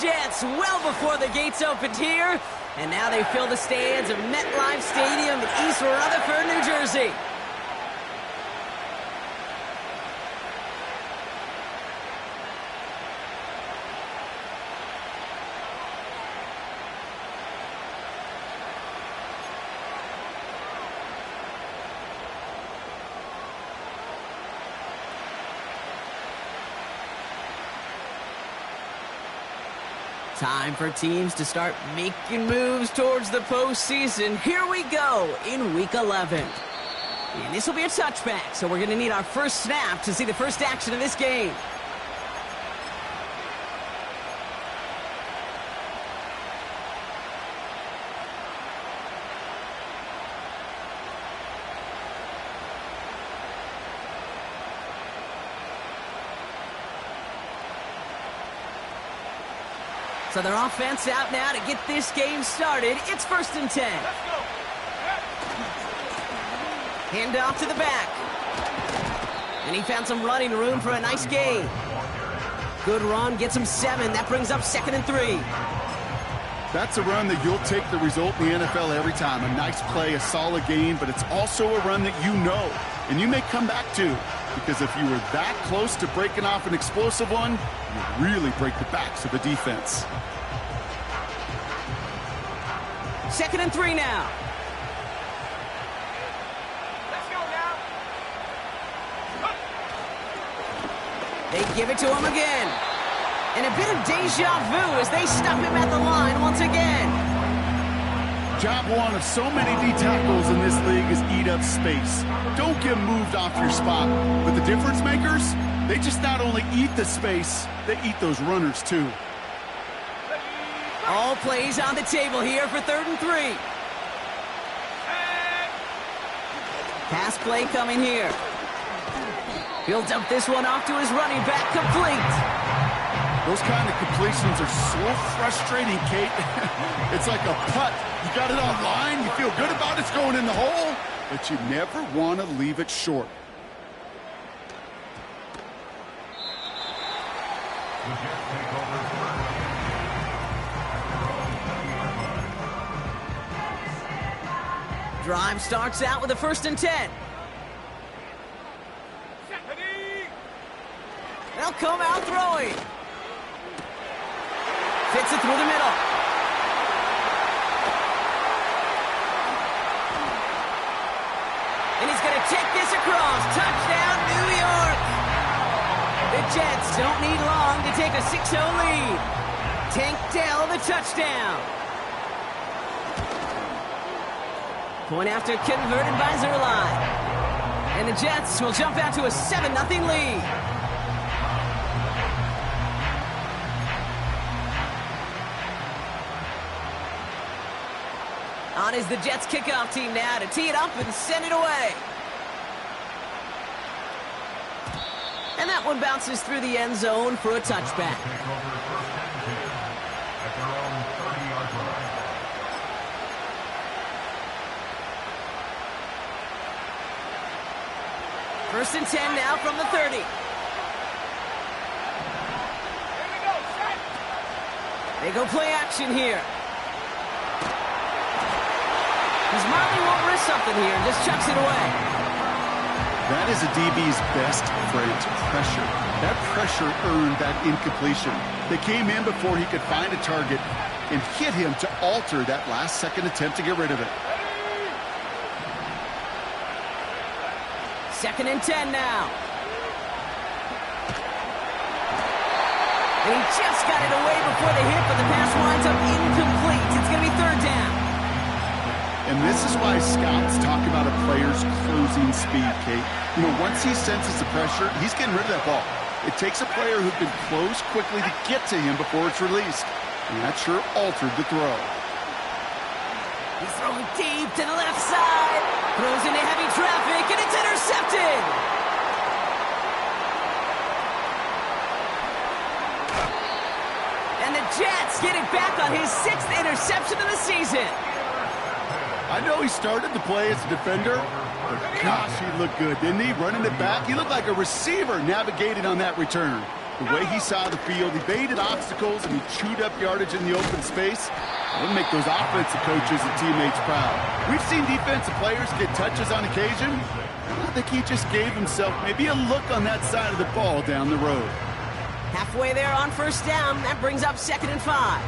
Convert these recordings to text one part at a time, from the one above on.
Jets well before the gates opened here. And now they fill the stands of MetLife Stadium in East Rutherford, New Jersey. Time for teams to start making moves towards the postseason. Here we go in Week 11. And this will be a touchback, so we're going to need our first snap to see the first action of this game. So their offense out now to get this game started. It's 1st and 10. Let's go. Hand off to the back. And he found some running room for a nice gain. Good run, gets him 7. That brings up 2nd and 3. That's a run that you'll take the result in the NFL every time. A nice play, a solid gain, but it's also a run that you know and you may come back to. Because if you were that close to breaking off an explosive one, you really break the backs of the defense. 2nd and 3 now. Let's go now. They give it to him again. And a bit of deja vu as they stop him at the line once again. Job one of so many D tackles in this league is eat up space. Don't get moved off your spot. But the difference makers, they just not only eat the space, they eat those runners too. All plays on the table here for 3rd and 3. Pass play coming here. He'll dump this one off to his running back, complete. Those kind of completions are so frustrating, Kate. It's like a putt. You got it on line, you feel good about it's going in the hole, but you never want to leave it short. Drive starts out with a 1st and 10. They'll come out throwing. Fits it through the middle. And he's going to take this across. Touchdown, New York. The Jets don't need long to take a 6-0 lead. Tank Dell the touchdown. Point after converted by Zerline. And the Jets will jump out to a 7-0 lead. On is the Jets kickoff team now to tee it up and send it away. And that one bounces through the end zone for a touchback. First and 10 now from the 30. They go play action here. Marley won't risk something here and just chucks it away. That is a DB's best friend, pressure. That pressure earned that incompletion. They came in before he could find a target and hit him to alter that last-second attempt to get rid of it. 2nd and 10 now. And he just got it away before the hit, but the pass winds up incomplete. It's going to be 3rd down. And this is why scouts talk about a player's closing speed, Kate. You know, once he senses the pressure, he's getting rid of that ball. It takes a player who can close quickly to get to him before it's released. And that sure altered the throw. He's throwing deep to the left side. Throws into heavy traffic, and it's intercepted. And the Jets get it back on his 6th interception of the season. I know he started the play as a defender, but gosh, he looked good, didn't he? Running it back, he looked like a receiver navigating on that return. The way he saw the field, he baited obstacles, and he chewed up yardage in the open space. That would make those offensive coaches and teammates proud. We've seen defensive players get touches on occasion. I think he just gave himself maybe a look on that side of the ball down the road. Halfway there on first down. That brings up 2nd and 5.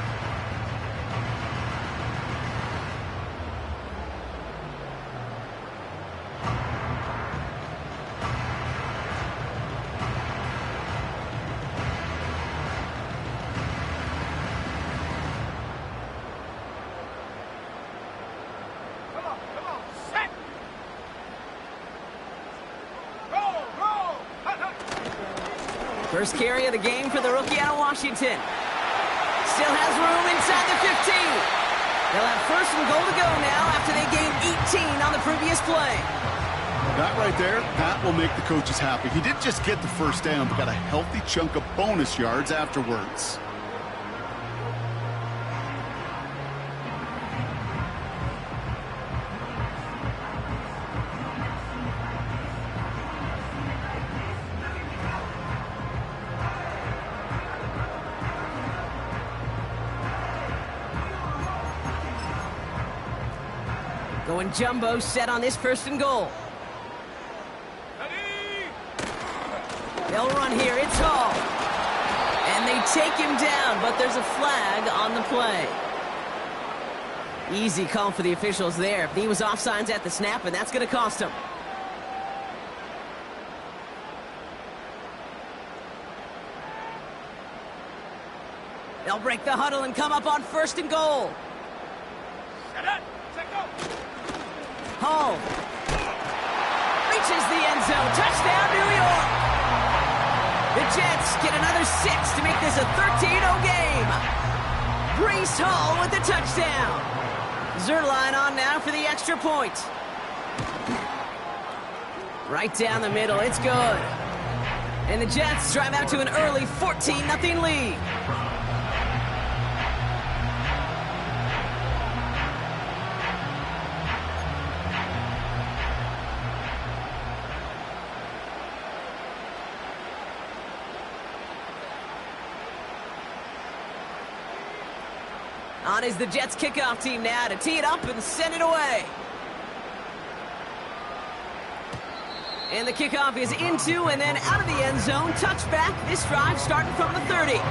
First carry of the game for the rookie out of Washington. Still has room inside the 15. They'll have 1st and goal to go now after they gained 18 on the previous play. That right there, that will make the coaches happy. He didn't just get the first down, but got a healthy chunk of bonus yards afterwards. Going jumbo set on this 1st and goal. They'll run here. It's Hall. And they take him down, but there's a flag on the play. Easy call for the officials there. He was offsides at the snap, and that's going to cost him. They'll break the huddle and come up on 1st and goal. Hall reaches the end zone. Touchdown, New York. The Jets get another 6 to make this a 13-0 game. Breece Hall with the touchdown. Zuerlein on now for the extra point. Right down the middle. It's good. And the Jets drive out to an early 14-0 lead. On is the Jets kickoff team now to tee it up and send it away. And the kickoff is into and then out of the end zone. Touchback. This drive starting from the 30.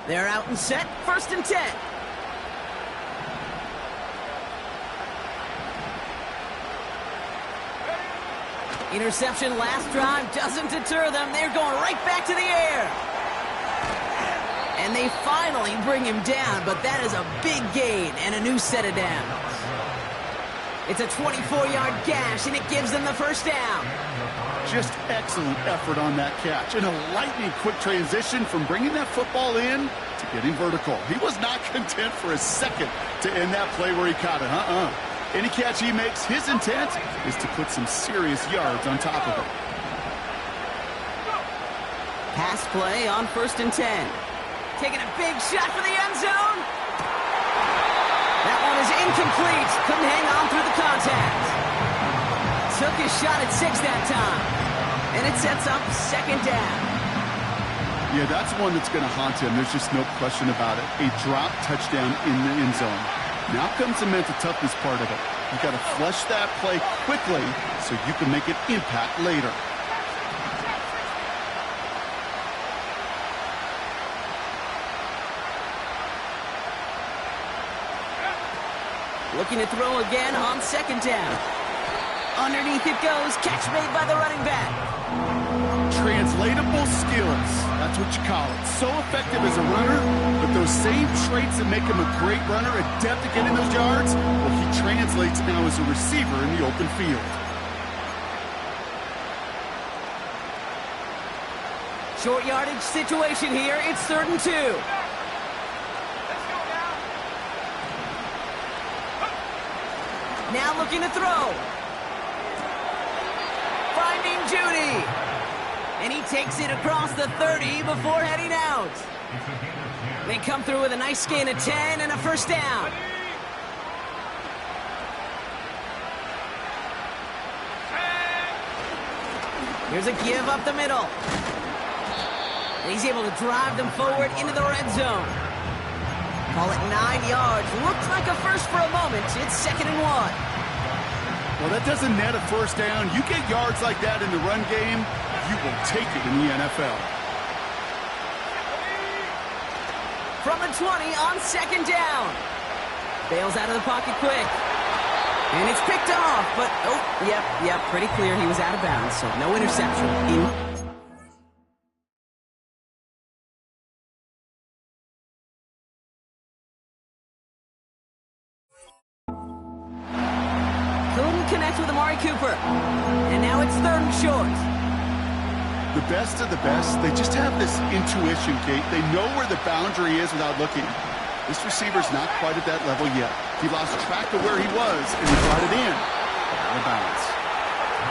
They're out and set. 1st and 10. Interception last drive doesn't deter them. They're going right back to the air. And they finally bring him down, but that is a big gain and a new set of downs. It's a 24-yard gash, and it gives them the 1st down. Just excellent effort on that catch. And a lightning quick transition from bringing that football in to getting vertical. He was not content for a second to end that play where he caught it. Any catch he makes, his intent is to put some serious yards on top of it. Pass play on 1st and 10. Taking a big shot for the end zone. That one is incomplete. Couldn't hang on through the contact. Took his shot at 6 that time. And it sets up 2nd down. Yeah, that's one that's going to haunt him. There's just no question about it. A drop touchdown in the end zone. Now comes the mental toughness part of it. You got to flush that play quickly so you can make an impact later. Looking to throw again on 2nd down. Underneath it goes. Catch made by the running back. Untranslatable skills. That's what you call it. So effective as a runner, but those same traits that make him a great runner, adept at getting those yards, well, he translates now as a receiver in the open field. Short yardage situation here. It's 3rd and 2. Now looking to throw. Finding Judy. And he takes it across the 30 before heading out. They come through with a nice gain of 10 and a first down. Here's a give up the middle. And he's able to drive them forward into the red zone. Call it 9 yards. Looked like a first for a moment. It's 2nd and 1. Well, that doesn't net a first down. You get yards like that in the run game, you will take it in the NFL. From the 20 on 2nd down. Bails out of the pocket quick. And it's picked off, but, oh, yep, pretty clear he was out of bounds, so no interception. Couldn't connect with Amari Cooper. And now it's 3rd and short. The best of the best, they just have this intuition, Kate. They know where the boundary is without looking. This receiver's not quite at that level yet. He lost track of where he was, and he brought it in. Out of bounds.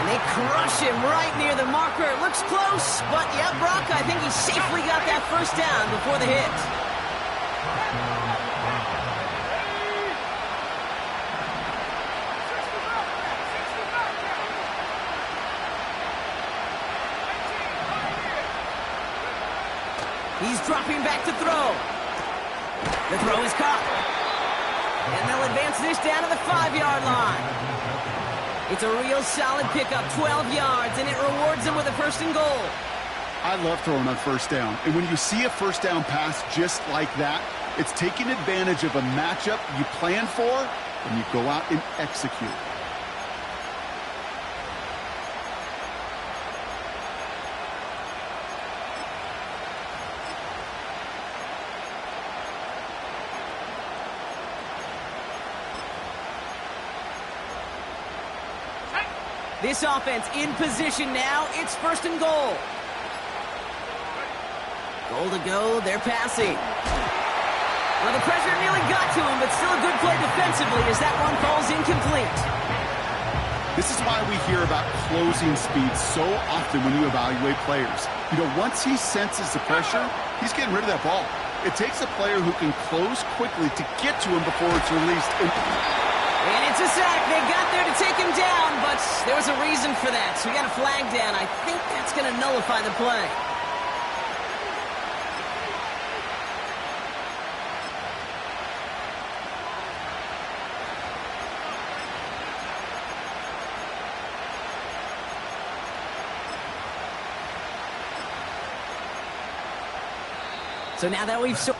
And they crush him right near the marker. Looks close, but yeah, Brock, I think he safely got that first down before the hit. He's dropping back to throw. The throw is caught. And they'll advance this down to the 5-yard line. It's a real solid pickup, 12 yards, and it rewards them with a 1st and goal. I love throwing on first down. And when you see a first down pass just like that, it's taking advantage of a matchup you plan for, and you go out and execute. This offense in position now. It's 1st and goal. Goal to go. They're passing. Well, the pressure nearly got to him, but still a good play defensively as that one falls incomplete. This is why we hear about closing speed so often when you evaluate players. You know, once he senses the pressure, he's getting rid of that ball. It takes a player who can close quickly to get to him before it's released. And it's a sack. They got there to take him down, but there was a reason for that. So we got a flag down. I think that's going to nullify the play. So now that we've... So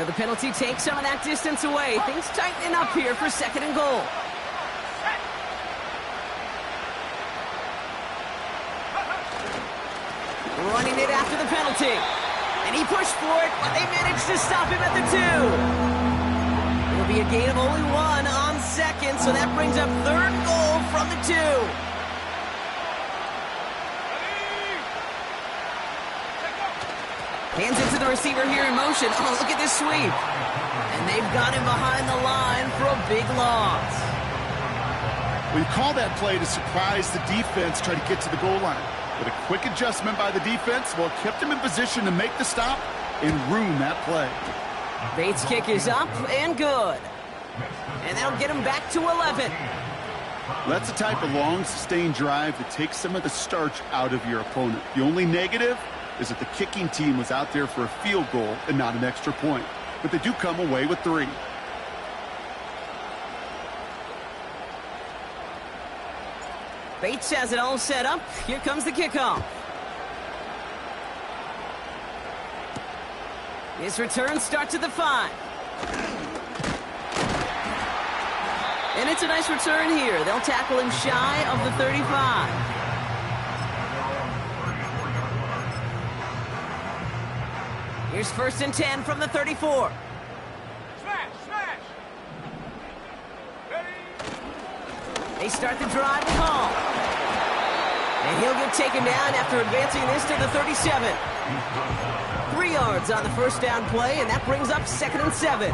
the penalty takes some of that distance away. Things tightening up here for 2nd and goal. Running it after the penalty. And he pushed for it, but they managed to stop him at the 2. It'll be a gain of only 1 on 2nd, so that brings up 3rd goal from the 2. Hands it to the receiver here in motion. Oh, look at this sweep. And they've got him behind the line for a big loss. We call that play to surprise the defense, try to get to the goal line. But a quick adjustment by the defense, well, kept him in position to make the stop and ruin that play. Bates' kick is up and good. And that'll get him back to 11. That's the type of long, sustained drive that takes some of the starch out of your opponent. The only negative is that the kicking team was out there for a field goal and not an extra point. But they do come away with 3. Bates has it all set up. Here comes the kickoff. His return starts at the 5. And it's a nice return here. They'll tackle him shy of the 35. Here's 1st and 10 from the 34. Smash, smash. Ready? They start the drive with Hall. And he'll get taken down after advancing this to the 37. 3 yards on the first down play, and that brings up 2nd and 7.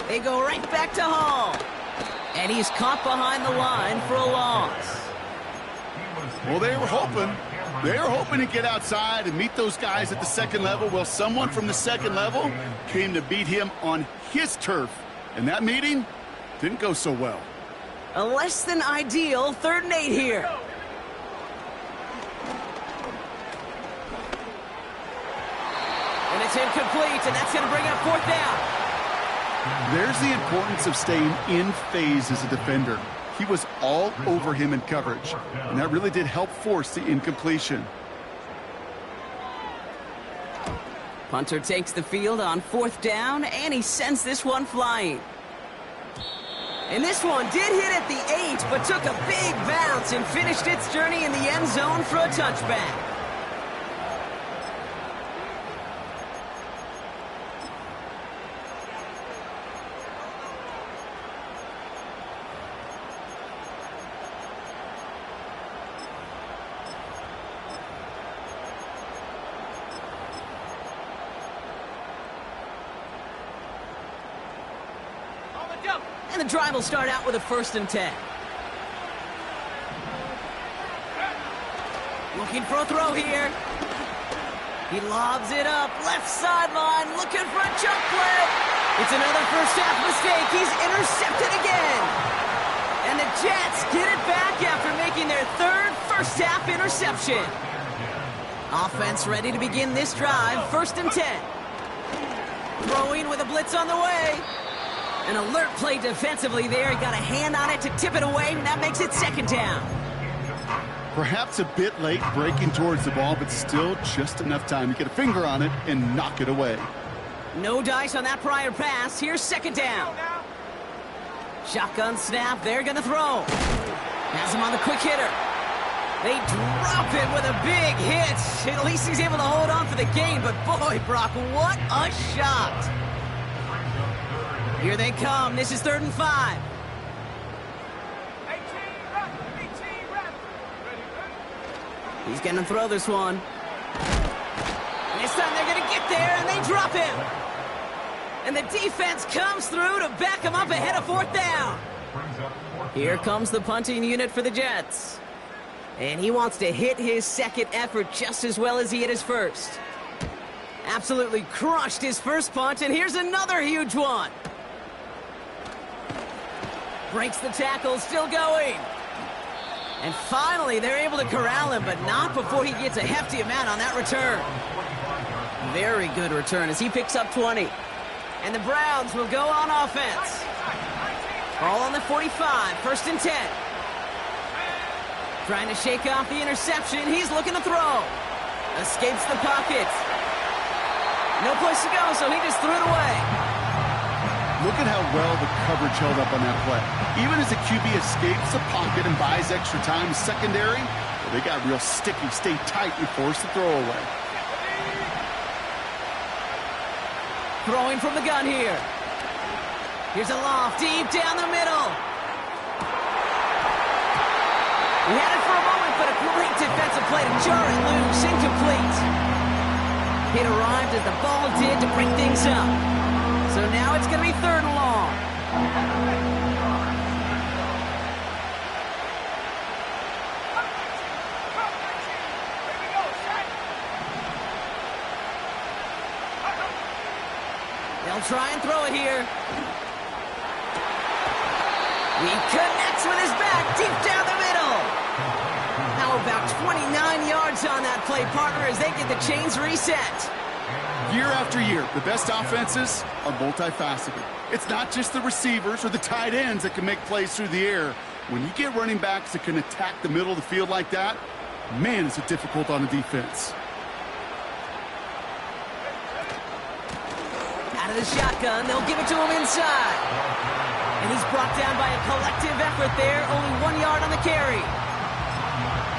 They go right back to Hall. And he's caught behind the line for a loss. Well, they were hoping. They were hoping to get outside and meet those guys at the second level. Well, someone from the second level came to beat him on his turf. And that meeting didn't go so well. A less than ideal 3rd and 8 here. And it's incomplete, and that's going to bring up 4th down. There's the importance of staying in phase as a defender. He was all over him in coverage, and that really did help force the incompletion. Punter takes the field on 4th down, and he sends this one flying. And this one did hit at the 8, but took a big bounce and finished its journey in the end zone for a touchback. And the drive will start out with a 1st and 10. Looking for a throw here. He lobs it up, left sideline, looking for a jump play. It's another first half mistake. He's intercepted again. And the Jets get it back after making their 3rd first half interception. Offense ready to begin this drive, 1st and 10. Throwing with a blitz on the way. An alert play defensively there. He got a hand on it to tip it away, and that makes it 2nd down. Perhaps a bit late breaking towards the ball, but still just enough time to get a finger on it and knock it away. No dice on that prior pass. Here's 2nd down. Shotgun snap. They're going to throw. Has him on the quick hitter. They drop it with a big hit. At least he's able to hold on for the gain, but boy, Brock, what a shot. Here they come. This is 3rd and 5. 18 rep. He's going to throw this one. And this time they're going to get there, and they drop him. And the defense comes through to back him up ahead of 4th down. Here comes the punting unit for the Jets. And he wants to hit his 2nd effort just as well as he hit his 1st. Absolutely crushed his 1st punt, and here's another huge one. Breaks the tackle, still going. And finally, they're able to corral him, but not before he gets a hefty amount on that return. Very good return as he picks up 20. And the Browns will go on offense. Ball on the 45, 1st and 10. Trying to shake off the interception. He's looking to throw. Escapes the pocket. No place to go, so he just threw it away. Look at how well the coverage held up on that play. Even as the QB escapes the pocket and buys extra time secondary, they got real sticky, stay tight, and force the throw away. Throwing from the gun here. Here's a loft deep down the middle. He had it for a moment, but a great defensive play to jar it loose, incomplete. It arrived as the ball did to break things up. So now it's going to be 3rd and long. They'll try and throw it here. He connects with his back deep down the middle. Now about 29 yards on that play, partner, as they get the chains reset. Year after year, the best offenses are multifaceted. It's not just the receivers or the tight ends that can make plays through the air. When you get running backs that can attack the middle of the field like that, man, is it difficult on the defense. Out of the shotgun, they'll give it to him inside. And he's brought down by a collective effort there, only 1 yard on the carry.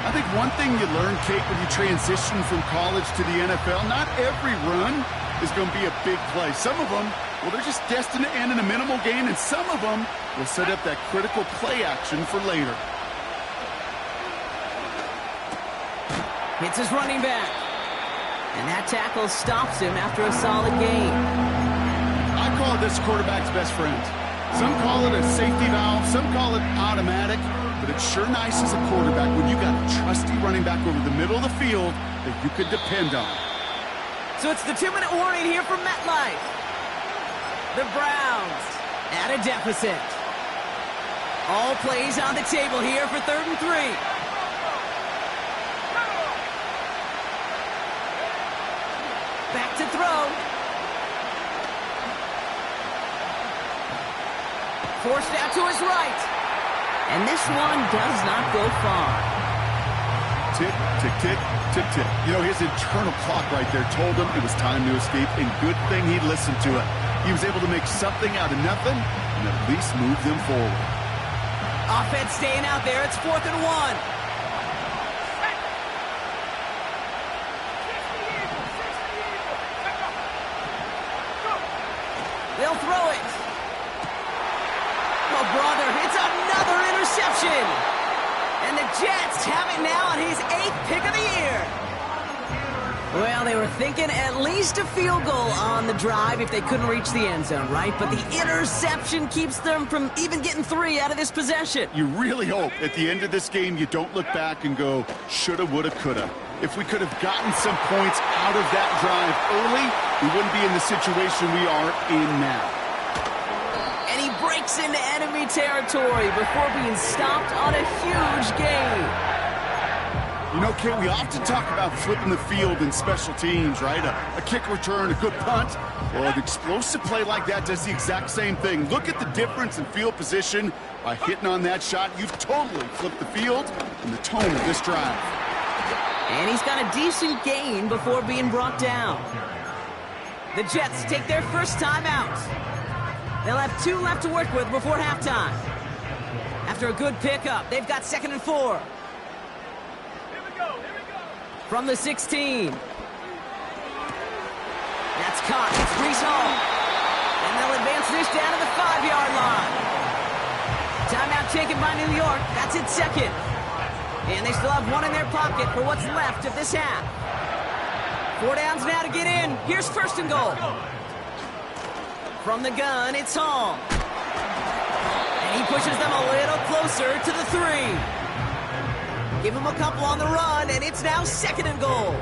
I think one thing you learn, Kate, when you transition from college to the NFL, not every run is going to be a big play. Some of them, well, they're just destined to end in a minimal gain, and some of them will set up that critical play action for later. Hits his running back. And that tackle stops him after a solid gain. I call this quarterback's best friend. Some call it a safety valve, some call it automatic, but it's sure nice as a quarterback when you got a trusty running back over the middle of the field that you could depend on. So it's the 2-minute warning here from MetLife. The Browns at a deficit. All plays on the table here for 3rd and 3. Back to throw. Forced out to his right. And this one does not go far. Tick, tick, tick, tick, tick. You know, his internal clock right there told him it was time to escape, and good thing he listened to it. He was able to make something out of nothing and at least move them forward. Offense staying out there. It's 4th and 1. They'll throw it. Oh, brother, it's another interception. And the Jets have it now on his 8th pick of the year. Well, they were thinking at least a field goal on the drive if they couldn't reach the end zone, right? But the interception keeps them from even getting 3 out of this possession. You really hope at the end of this game you don't look back and go, shoulda, woulda, coulda. If we could have gotten some points out of that drive early, we wouldn't be in the situation we are in now. And he breaks into enemy territory before being stopped on a huge gain. You know, Kate, we often talk about flipping the field in special teams, right? A kick return, a good punt. Well, an explosive play like that does the exact same thing. Look at the difference in field position. By hitting on that shot, you've totally flipped the field and the tone of this drive. And he's got a decent gain before being brought down. The Jets take their first time out. They'll have 2 left to work with before halftime. After a good pickup, they've got 2nd and 4. From the 16. That's caught. It's Breece Hall. And they'll advance this down to the 5-yard line. Timeout taken by New York. That's its 2nd. And they still have 1 in their pocket for what's left of this half. 4 downs now to get in. Here's 1st and goal. From the gun, it's Hall. And he pushes them a little closer to the 3. Give him a couple on the run, and it's now 2nd and goal.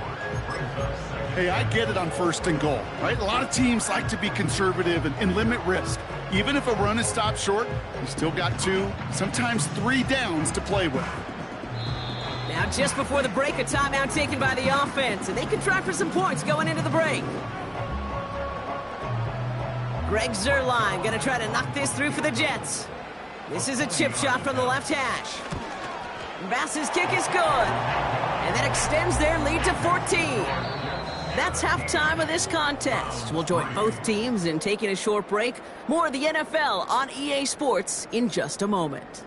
Hey, I get it on 1st and goal, right? A lot of teams like to be conservative and limit risk. Even if a run is stopped short, you still got 2, sometimes 3 downs to play with. Now, just before the break, a timeout taken by the offense, and they can try for some points going into the break. Greg Zuerlein going to try to knock this through for the Jets. This is a chip shot from the left hash. Bass's kick is good, and that extends their lead to 14. That's halftime of this contest. We'll join both teams in taking a short break. More of the NFL on EA Sports in just a moment.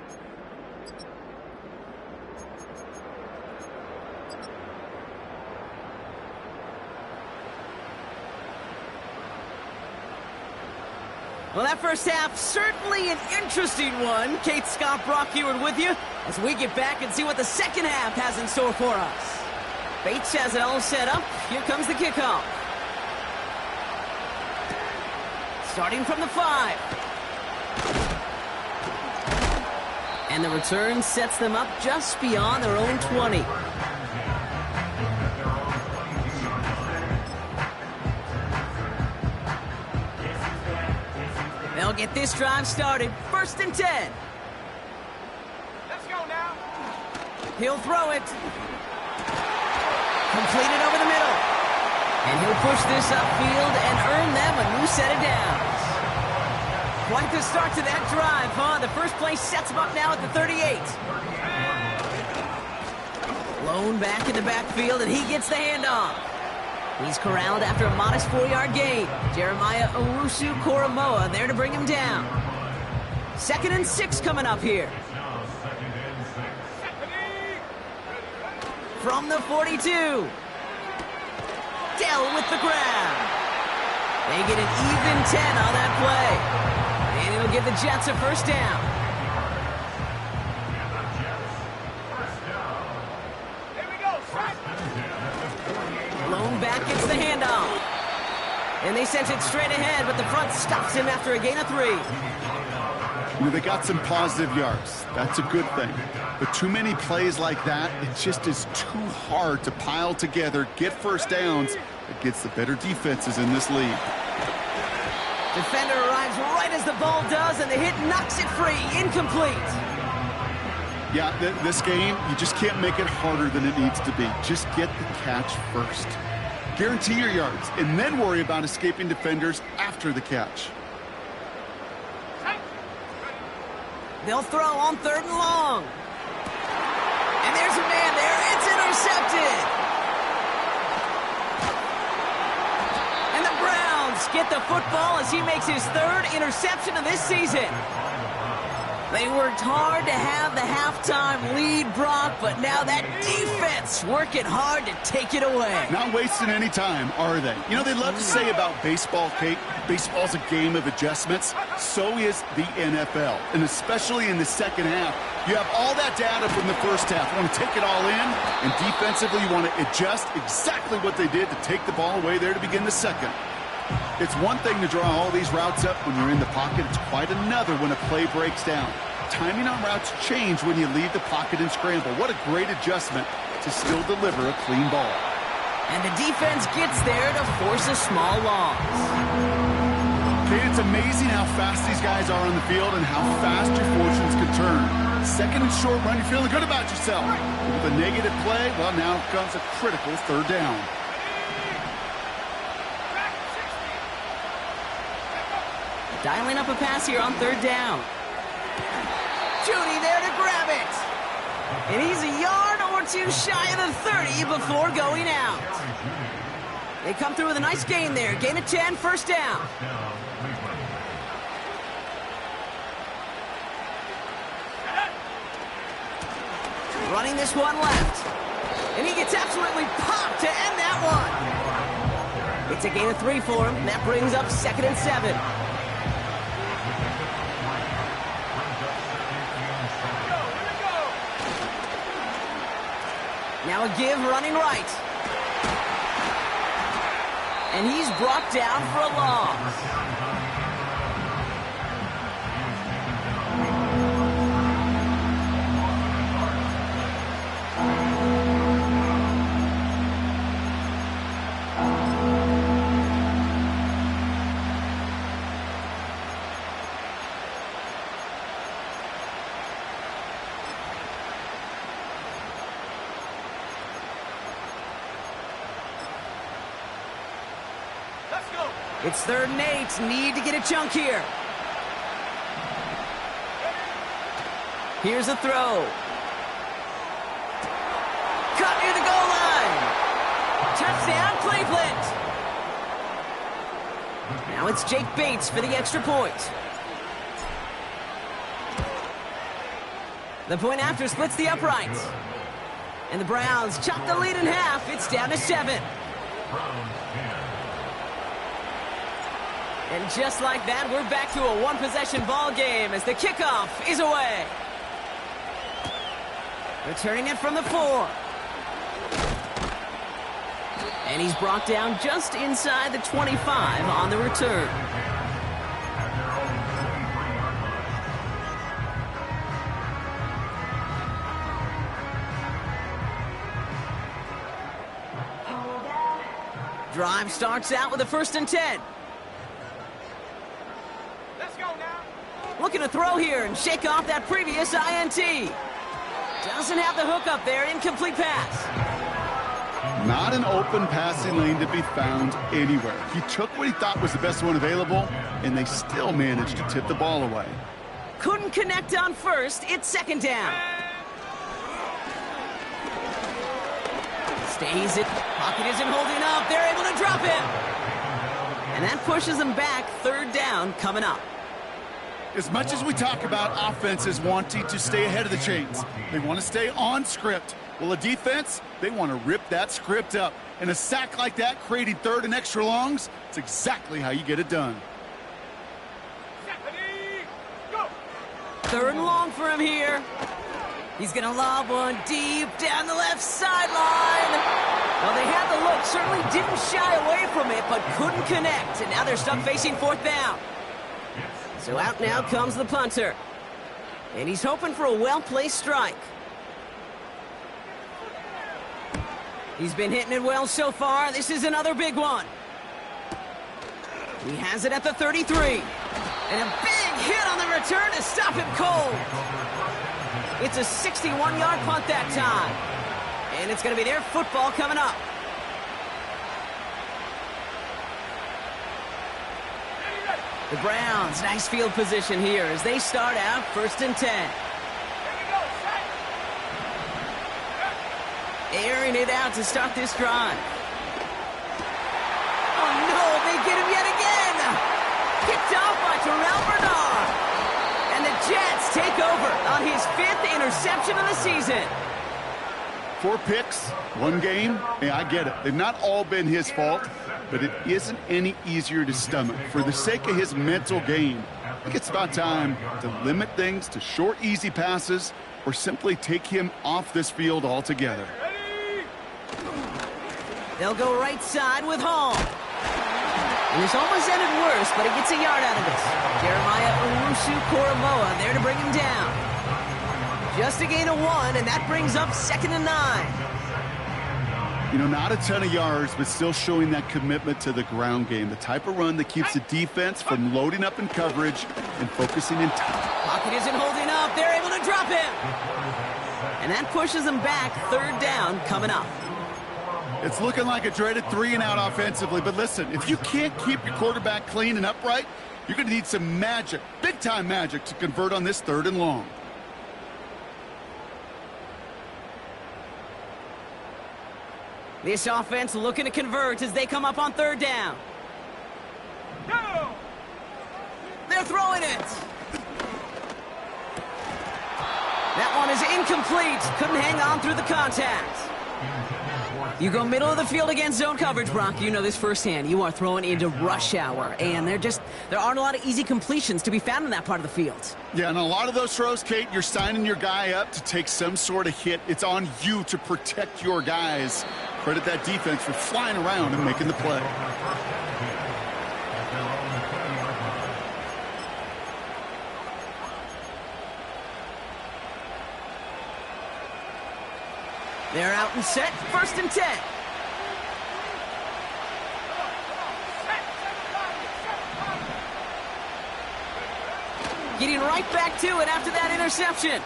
Well, that first half, certainly an interesting one. Kate Scott Brock here with you as we get back and see what the second half has in store for us. Bates has it all set up. Here comes the kickoff. Starting from the 5. And the return sets them up just beyond their own 20. They'll get this drive started. 1st and 10. Let's go now. He'll throw it. Completed over the middle. And he'll push this upfield and earn them a new set of downs. Quite the start to that drive, huh? the first play sets him up now at the 38. Blown back in the backfield, and he gets the handoff. He's corralled after a modest 4-yard gain. Jeremiah Owusu-Koramoah there to bring him down. 2nd and 6 coming up here. From the 42. Dell with the grab. They get an even 10 on that play. And it'll give the Jets a first down. Here we go, shot. Blown back gets the handoff. And they sent it straight ahead, but the front stops him after a gain of 3. You know, they got some positive yards. That's a good thing. But too many plays like that, it just is too hard to pile together, get first downs against the better defenses in this league. Defender arrives right as the ball does, and the hit knocks it free. Incomplete. Yeah, this game, you just can't make it harder than it needs to be. Just get the catch first. Guarantee your yards, and then worry about escaping defenders after the catch. They'll throw on 3rd and long. And there's a man there. It's intercepted. And the Browns get the football as he makes his 3rd interception of this season. They worked hard to have the halftime lead, Brock, but now that defense working hard to take it away. Not wasting any time, are they? You know, they love to say about baseball, Kate, baseball's a game of adjustments. So is the NFL. And especially in the second half, you have all that data from the first half. You want to take it all in, and defensively you want to adjust exactly what they did to take the ball away there to begin the second. It's one thing to draw all these routes up when you're in the pocket. It's quite another when a play breaks down. Timing on routes change when you leave the pocket and scramble. What a great adjustment to still deliver a clean ball. And the defense gets there to force a small loss. Okay, it's amazing how fast these guys are on the field and how fast your fortunes can turn. 2nd and short run, you're feeling good about yourself. With a negative play, well, now comes a critical 3rd down. Dialing up a pass here on 3rd down. Judy there to grab it. And he's a yard or 2 shy of the 30 before going out. They come through with a nice gain there. Gain of 10, 1st down. Running this one left. And he gets absolutely popped to end that one. It's a gain of 3 for him. And that brings up 2nd and 7. Now a give running right. And he's brought down for a loss. It's 3rd and 8. Need to get a chunk here. Here's a throw. Cut near the goal line. Touchdown, Cleveland. Now it's Jake Bates for the extra point. The point after splits the uprights. And the Browns chop the lead in half. It's down to 7. And just like that, we're back to a one-possession ball game as the kickoff is away. Returning it from the 4. And he's brought down just inside the 25 on the return. Drive starts out with a 1st and 10. Looking to throw here and shake off that previous INT. Doesn't have the hook up there. Incomplete pass. Not an open passing lane to be found anywhere. He took what he thought was the best one available, and they still managed to tip the ball away. couldn't connect on first. It's second down. Stays it. Pocket isn't holding up. They're able to drop him. And that pushes them back. Third down coming up. As much as we talk about offenses wanting to stay ahead of the chains, they want to stay on script. Well, a defense, they want to rip that script up. And a sack like that, creating third and extra longs, it's exactly how you get it done. Third and long for him here. He's going to lob one deep down the left sideline. Well, they had the look, certainly didn't shy away from it, but couldn't connect. And now they're stuck facing fourth down. So out now comes the punter. And he's hoping for a well-placed strike. He's been hitting it well so far. This is another big one. He has it at the 33. And a big hit on the return to stop him cold. It's a 61-yard punt that time. And it's going to be their football coming up. The Browns, nice field position here as they start out 1st and 10. Airing it out to start this drive. Oh, no, they get him yet again. Picked off by Terrell Bernard. And the Jets take over on his 5th interception of the season. 4 picks, 1 game. Yeah, I get it. They've not all been his fault, but it isn't any easier to stomach. For the sake of his mental game, I think it's about time to limit things to short, easy passes or simply take him off this field altogether. They'll go right side with Hall. And this almost ended worse, but he gets a yard out of this. Jeremiah Owusu-Koramoah there to bring him down. Just a gain of 1, and that brings up 2nd and 9. You know, not a ton of yards, but still showing that commitment to the ground game. The type of run that keeps the defense from loading up in coverage and focusing in time. Pocket isn't holding up. They're able to drop him. And that pushes them back. 3rd down coming up. It's looking like a dreaded 3-and-out offensively, but listen, if you can't keep your quarterback clean and upright, you're going to need some magic, big-time magic, to convert on this 3rd and long. This offense looking to convert as they come up on 3rd down. They're throwing it. That one is incomplete. Couldn't hang on through the contact. You go middle of the field against zone coverage, Brock. You know this firsthand. You are throwing into rush hour, and there aren't a lot of easy completions to be found in that part of the field. Yeah, and a lot of those throws, Kate, you're signing your guy up to take some sort of hit. It's on you to protect your guys. Credit that defense for flying around and making the play. They're out and set, 1st and 10. Getting right back to it after that interception.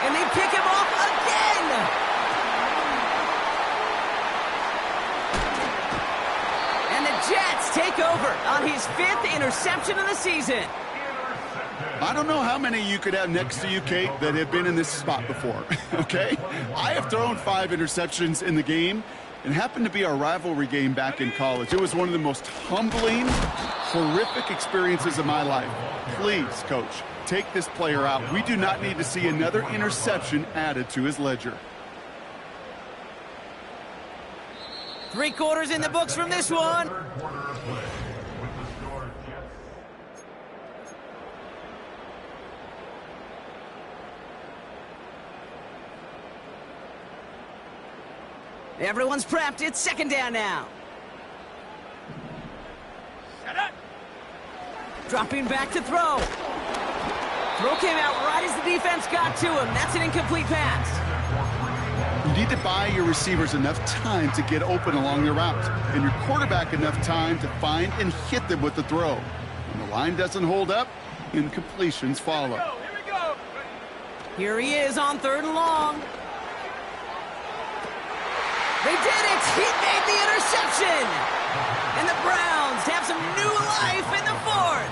And they pick him off again. And the Jets take over on his 5th interception of the season. I don't know how many you could have next to you, Kate, that have been in this spot before, okay? I have thrown 5 interceptions in the game, and happened to be our rivalry game back in college. It was one of the most humbling, horrific experiences of my life. Please, Coach, take this player out. We do not need to see another interception added to his ledger. 3 quarters in the books from this one. Everyone's prepped. It's 2nd down now. Dropping back to throw. Throw came out right as the defense got to him. That's an incomplete pass. You need to buy your receivers enough time to get open along their route, and your quarterback enough time to find and hit them with the throw. When the line doesn't hold up, incompletions follow. Here we go. Here he is on 3rd and long. They did it! He made the interception! And the Browns have some new life in the 4th.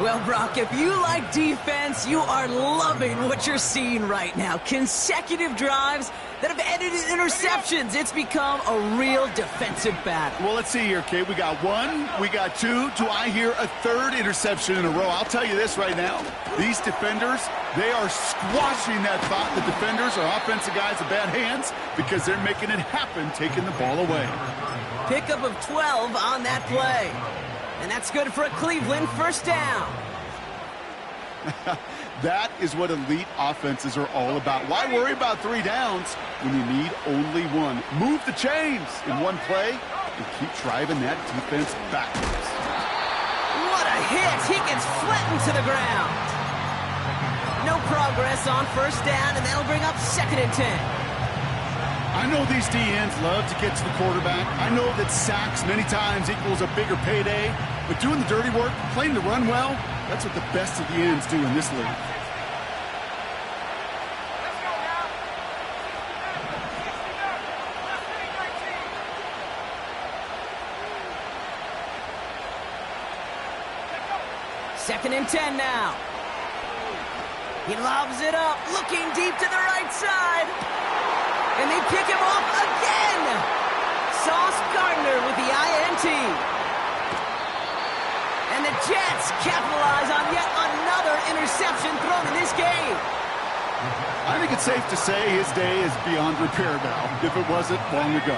Well, Brock, if you like defense, you are loving what you're seeing right now. Consecutive drives that have ended in interceptions. It's become a real defensive battle. Well, let's see here, Kate. We got one, we got two. Do I hear a third interception in a row? I'll tell you this right now. These defenders, they are squashing that thought. The defenders are offensive guys with bad hands because they're making it happen, taking the ball away. Pickup of 12 on that play. And that's good for a Cleveland first down. That is what elite offenses are all about. Why worry about 3 downs when you need only one? Move the chains in one play and keep driving that defense backwards. What a hit! He gets flattened to the ground. No progress on first down, and that'll bring up 2nd and 10. I know these DNs love to get to the quarterback. I know that sacks many times equals a bigger payday. But doing the dirty work, playing the run well, that's what the best of the ends do in this league. Let's go now. 2nd and 10 now. He lobs it up, looking deep to the right side. And they pick him off again. Sauce Gardner with the INT. And the Jets capitalize on yet another interception thrown in this game. I think it's safe to say his day is beyond repair now, if it wasn't long ago.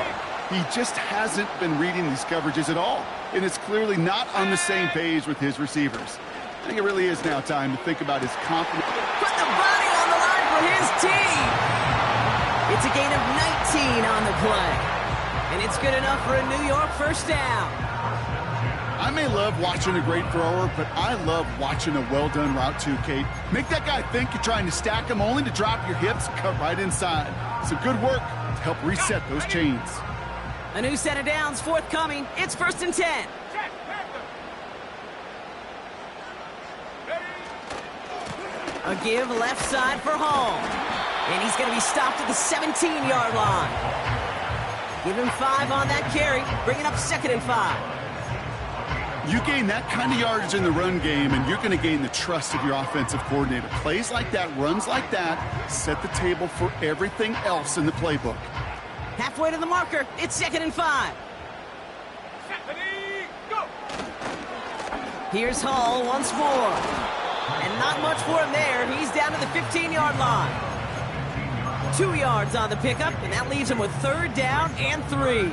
He just hasn't been reading these coverages at all, and it's clearly not on the same page with his receivers. I think it really is now time to think about his confidence. Put the body on the line for his team. It's a gain of 19 on the play. And it's good enough for a New York first down. I may love watching a great thrower, but I love watching a well-done route too, Kate. Make that guy think you're trying to stack him only to drop your hips and cut right inside. Some good work to help reset those chains. A new set of downs forthcoming. It's 1st and 10. Check, Panther. A give left side for Hall. And he's going to be stopped at the 17-yard line. Give him 5 on that carry, bringing up 2nd and 5. You gain that kind of yardage in the run game, and you're going to gain the trust of your offensive coordinator. Plays like that, runs like that, set the table for everything else in the playbook. Halfway to the marker, it's 2nd and 5. Stephanie, go. Here's Hall once more. And not much for him there. He's down to the 15-yard line. 2 yards on the pickup, and that leaves him with 3rd down and 3.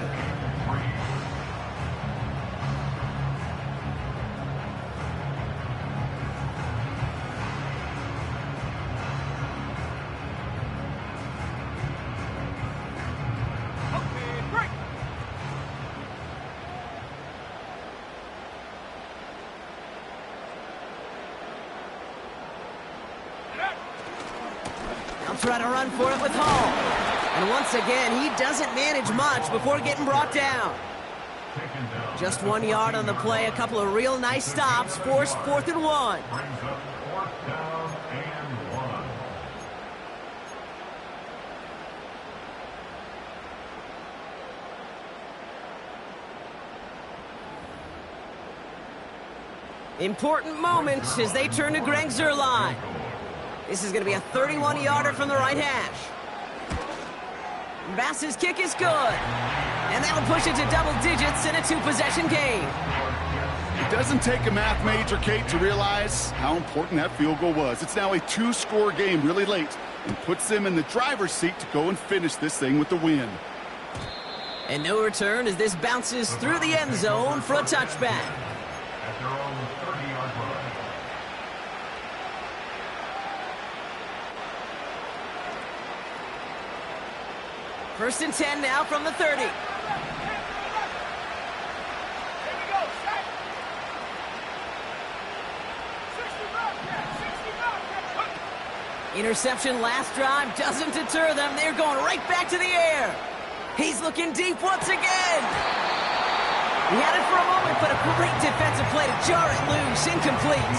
Try to run for it with Hall. And once again, he doesn't manage much before getting brought down. Just 1 yard on the play, a couple of real nice stops, forced 4th and 1. Important moment as they turn to Greg Zuerlein. This is going to be a 31-yarder from the right hash. Bass's kick is good. And that'll push it to double digits in a 2-possession game. It doesn't take a math major, Kate, to realize how important that field goal was. It's now a 2-score game really late and puts them in the driver's seat to go and finish this thing with the win. And no return as this bounces through the end zone for a touchback. At their own 30-yard line. First and 10 now from the 30. Here we go, set. 60 Interception last drive doesn't deter them. They're going right back to the air. He's looking deep once again. He had it for a moment, but a great defensive play to jar it loose. Incomplete.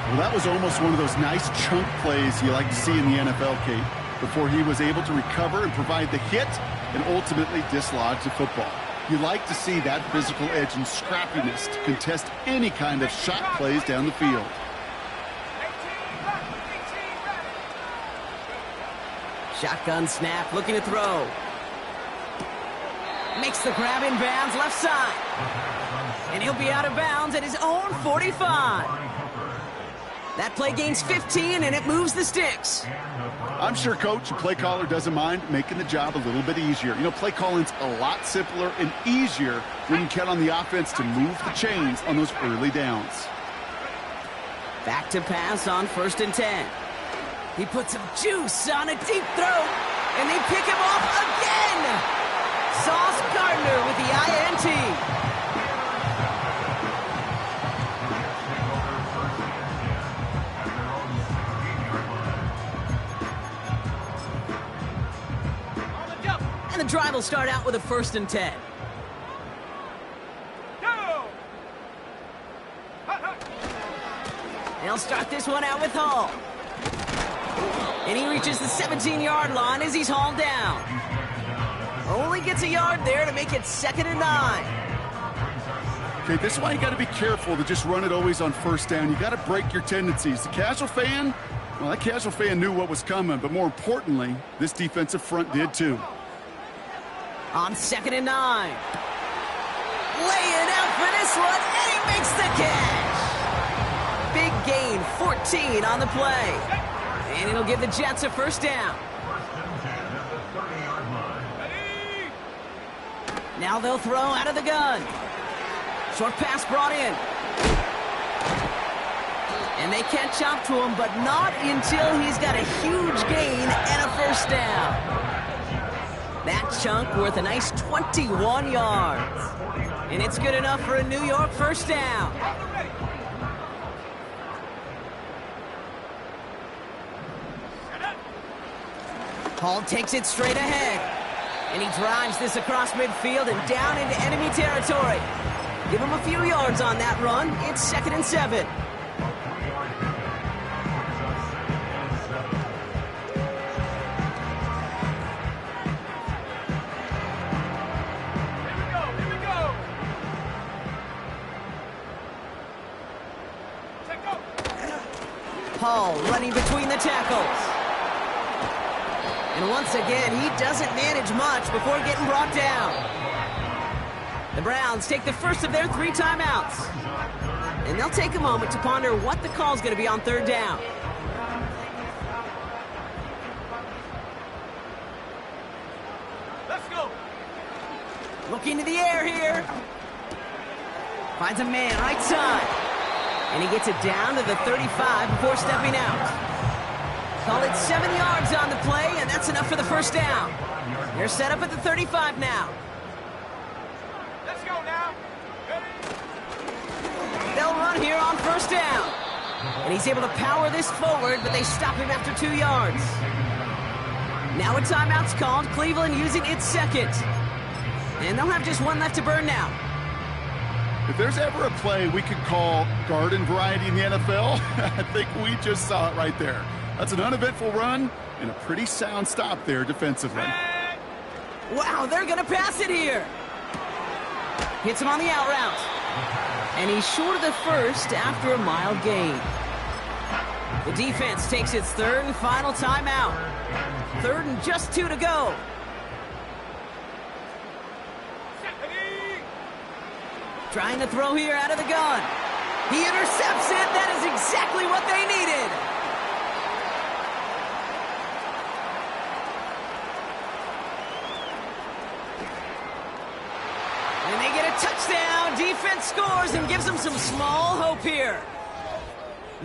Well, that was almost one of those nice chunk plays you like to see in the NFL, Kate, before he was able to recover and provide the hit and ultimately dislodge the football. You like to see that physical edge and scrappiness to contest any kind of shot plays down the field. 18 left. 18 left. Shotgun snap, looking to throw. Makes the grab in bounds, left side. And he'll be out of bounds at his own 45. That play gains 15, and it moves the sticks. I'm sure coach and play caller doesn't mind making the job a little bit easier. You know, play calling's a lot simpler and easier when you count on the offense to move the chains on those early downs. Back to pass on 1st and 10. He puts some juice on a deep throw, and they pick him off again. Sauce Gardner with the INT. And the drive will start out with a 1st and 10. Go! They'll start this one out with Hall. And he reaches the 17-yard line as he's hauled down. Only gets a yard there to make it 2nd and 9. Okay, this is why you got to be careful to just run it always on 1st down. You got to break your tendencies. The casual fan, well, that casual fan knew what was coming, but more importantly, this defensive front did too. On 2nd and 9. Laying out for this one, and he makes the catch. Big gain, 14 on the play. And it'll give the Jets a 1st down. Now they'll throw out of the gun. Short pass brought in. And they catch up to him, but not until he's got a huge gain and a 1st down. That chunk worth a nice 21 yards. And it's good enough for a New York 1st down. Hall takes it straight ahead. And he drives this across midfield and down into enemy territory. Give him a few yards on that run. It's 2nd and 7. Here we go. Take go. Hall running between the tackles. And once again, he doesn't manage much before getting brought down. The Browns take the first of their 3 timeouts. And they'll take a moment to ponder what the call's going to be on 3rd down. Let's go. Looking to the air here. Finds a man right side. And he gets it down to the 35 before stepping out. Call it 7 yards on the play, and that's enough for the 1st down. They're set up at the 35 now. Let's go now. They'll run here on 1st down. And he's able to power this forward, but they stop him after 2 yards. Now a timeout's called, Cleveland using its 2nd. And they'll have just 1 left to burn now. If there's ever a play we could call garden variety in the NFL, I think we just saw it right there. That's an uneventful run and a pretty sound stop there defensively. Wow, they're going to pass it here. Hits him on the out route. And he's short of the 1st after a mild gain. The defense takes its 3rd and final timeout. 3rd and just 2 to go. Trying to throw here out of the gun. He intercepts it. That is exactly what they needed. And they get a touchdown. Defense scores and gives them some small hope here.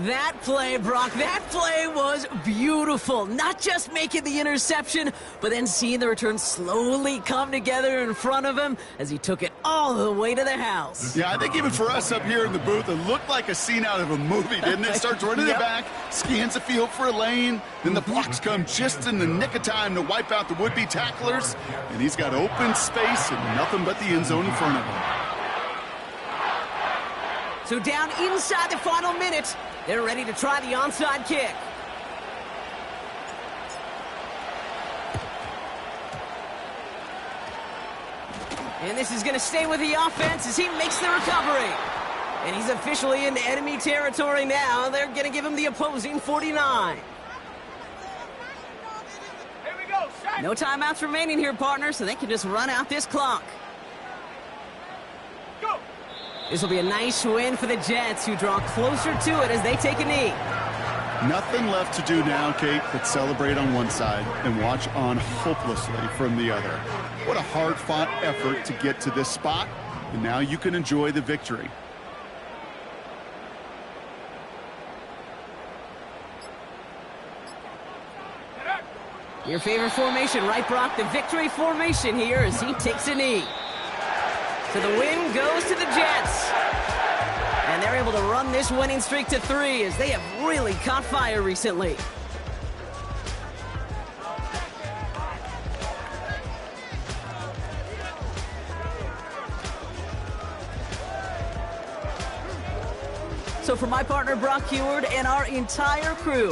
That play, Brock, that play was beautiful. Not just making the interception, but then seeing the return slowly come together in front of him as he took it all the way to the house. Yeah, I think even for us up here in the booth, it looked like a scene out of a movie, didn't it? Starts running it back, scans the field for a lane, then the blocks come just in the nick of time to wipe out the would-be tacklers, and he's got open space and nothing but the end zone in front of him. So down inside the final minute, they're ready to try the onside kick. And this is going to stay with the offense as he makes the recovery. And he's officially in enemy territory now. They're going to give him the opposing 49. Here we go. Shot. No timeouts remaining here, partner, so they can just run out this clock. Go. This will be a nice win for the Jets, who draw closer to it as they take a knee. Nothing left to do now, Kate, but celebrate on one side and watch on hopelessly from the other. What a hard-fought effort to get to this spot, and now you can enjoy the victory. Your favorite formation, right, Brock? The victory formation here as he takes a knee. So the win goes to the Jets. And they're able to run this winning streak to 3 as they have really caught fire recently. So for my partner, Brock Huard, and our entire crew,